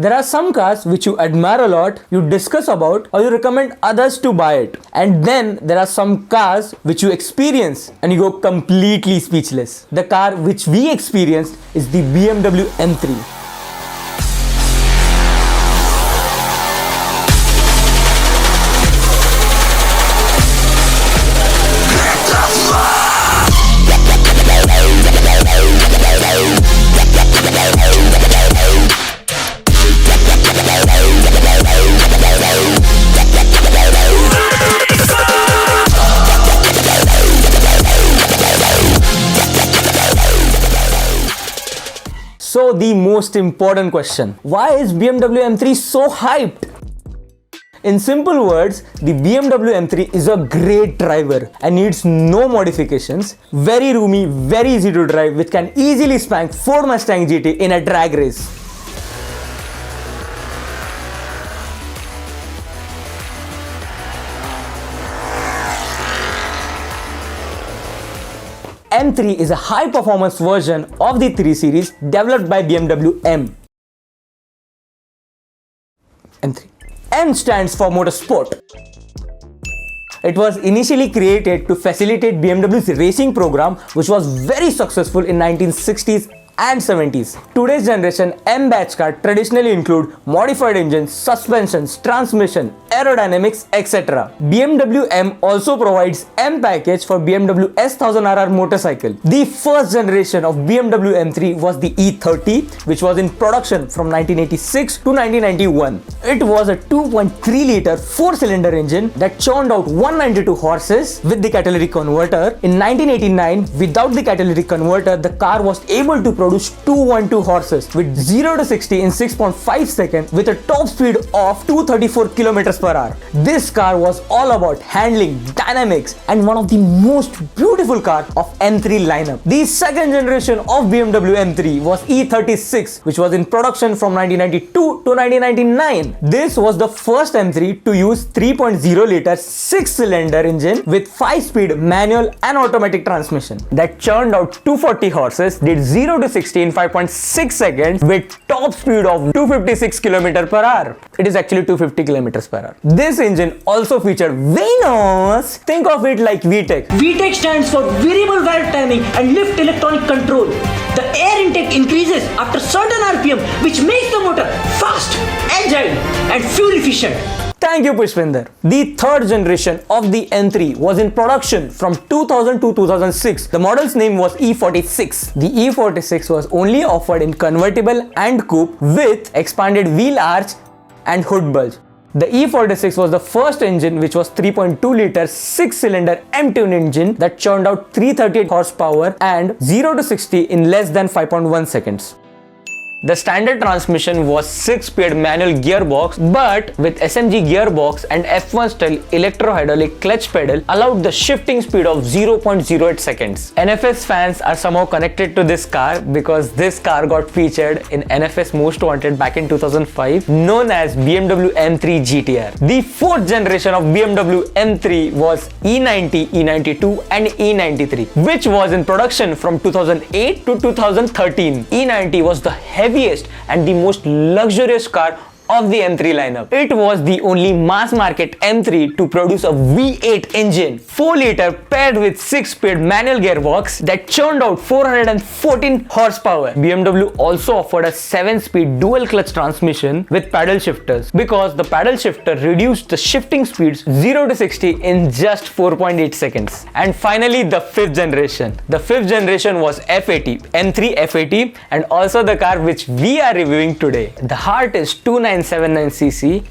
There are some cars which you admire a lot, you discuss about, or you recommend others to buy it. And then there are some cars which you experience and you go completely speechless. The car which we experienced is the BMW M3. So the most important question, why is BMW M3 so hyped? In simple words, the BMW M3 is a great driver and needs no modifications, very roomy, very easy to drive, which can easily spank Ford Mustang GT in a drag race. M3 is a high-performance version of the 3 Series developed by BMW M3. M stands for motorsport. It was initially created to facilitate BMW's racing program, which was very successful in 1960s and 70s. Today's generation M batch car traditionally include modified engines, suspensions, transmission, aerodynamics, etc. BMW M also provides M package for BMW S1000RR motorcycle. The first generation of BMW M3 was the E30, which was in production from 1986 to 1991. It was a 2.3-liter 4-cylinder engine that churned out 192 horses with the catalytic converter. In 1989, without the catalytic converter, the car was able to produce 212 horses with 0 to 60 in 6.5 seconds with a top speed of 234 km per hour. This car was all about handling, dynamics, and one of the most beautiful cars of M3 lineup. The second generation of BMW M3 was E36, which was in production from 1992 to 1999. This was the first M3 to use 3.0-liter 6-cylinder engine with 5-speed manual and automatic transmission that churned out 240 horses, did 0 to 60 in 5.6 seconds with top speed of 256 km per hour. It is actually 250 km per hour. This engine also featured Venus. Think of it like VTEC. VTEC stands for variable valve timing and lift electronic control. The air intake increases after certain RPM, which makes the motor fast, agile, and fuel efficient. Thank you, Pushpinder. The third generation of the M3 was in production from 2000 to 2006. The model's name was E46. The E46 was only offered in convertible and coupe with expanded wheel arch and hood bulge. The E46 was the first engine which was 3.2-liter 6-cylinder M-tune engine that churned out 338 horsepower and 0 to 60 in less than 5.1 seconds. The standard transmission was 6-speed manual gearbox, but with SMG gearbox and F1 style electro-hydraulic clutch pedal allowed the shifting speed of 0.08 seconds. NFS fans are somehow connected to this car because this car got featured in NFS Most Wanted back in 2005, known as BMW M3 GTR. The fourth generation of BMW M3 was E90, E92 and E93, which was in production from 2008 to 2013. E90 was the heaviest and the most luxurious car of the M3 lineup. It was the only mass market M3 to produce a V8 engine, 4-liter paired with 6-speed manual gearbox that churned out 414 horsepower. BMW also offered a 7-speed dual clutch transmission with paddle shifters because the paddle shifter reduced the shifting speeds 0 to 60 in just 4.8 seconds. And finally, the fifth generation. The fifth generation was F80, M3 F80, and also the car which we are reviewing today. The heart is 2979cc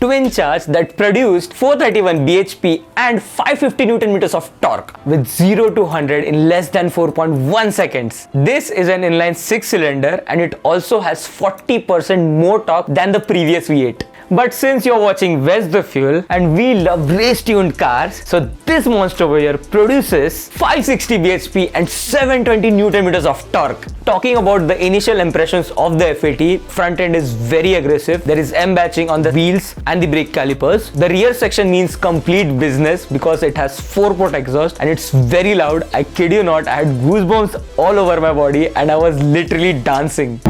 twin charge that produced 431 bhp and 550 Newton meters of torque with 0 to 100 in less than 4.1 seconds. This is an inline 6-cylinder and it also has 40% more torque than the previous V8. But since you're watching Where's the Fuel and we love race-tuned cars, so this monster over here produces 560 bhp and 720 Newton meters of torque. Talking about the initial impressions of the F80, front end is very aggressive. There is M batching on the wheels and the brake calipers. The rear section means complete business because it has 4-port exhaust and it's very loud. I kid you not, I had goosebumps all over my body and I was literally dancing.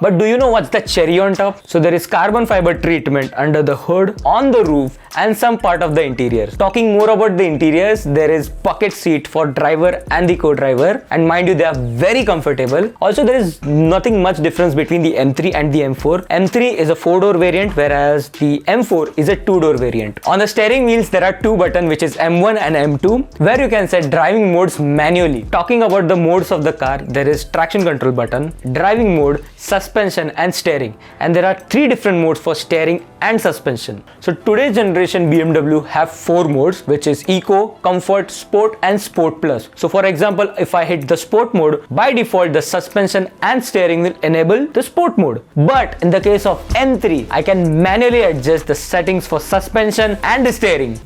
But do you know what's the cherry on top? So there is carbon fiber treatment under the hood, on the roof, and some part of the interior. Talking more about the interiors, there is bucket seat for driver and the co-driver, and mind you, they are very comfortable. Also, there is nothing much difference between the M3 and the M4. M3 is a 4-door variant, whereas the M4 is a 2-door variant. On the steering wheels, there are 2 buttons, which is M1 and M2, where you can set driving modes manually. Talking about the modes of the car, there is traction control button, driving mode, suspension and steering, and there are 3 different modes for steering and suspension. So today's generation BMW have 4 modes, which is Eco, Comfort, Sport and Sport Plus. So for example, if I hit the Sport mode, by default the suspension and steering will enable the Sport mode. But in the case of M3, I can manually adjust the settings for suspension and the steering.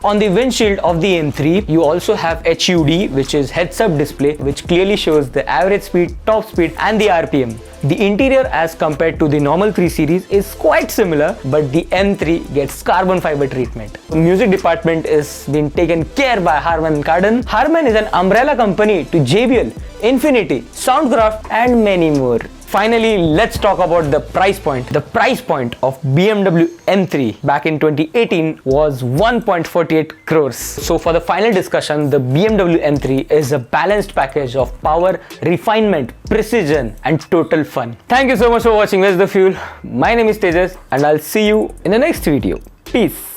On the windshield of the M3, you also have HUD, which is heads-up display, which clearly shows the average speed, top speed and the RPM. The interior as compared to the normal 3 Series is quite similar, but the M3 gets carbon fiber treatment. The music department is being taken care by Harman Kardon. Harman is an umbrella company to JBL, Infiniti, Soundcraft and many more. Finally, let's talk about the price point. The price point of BMW M3 back in 2018 was 1.48 crores. So for the final discussion, the BMW M3 is a balanced package of power, refinement, precision and total fun. Thank you so much for watching Where's the Fuel. My name is Tejas and I'll see you in the next video. Peace.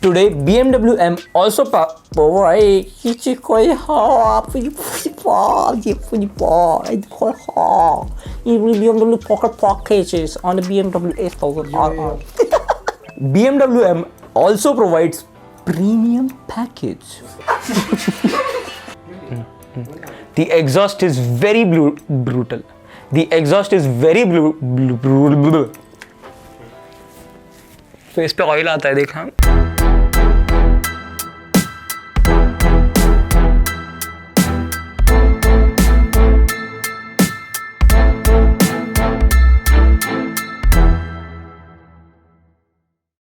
Today, BMW M also BMW pocket packages on the BMW S1000 BMW M also provides premium package. The exhaust is very brutal. The exhaust is very brutal. Face पे oil आता है देखा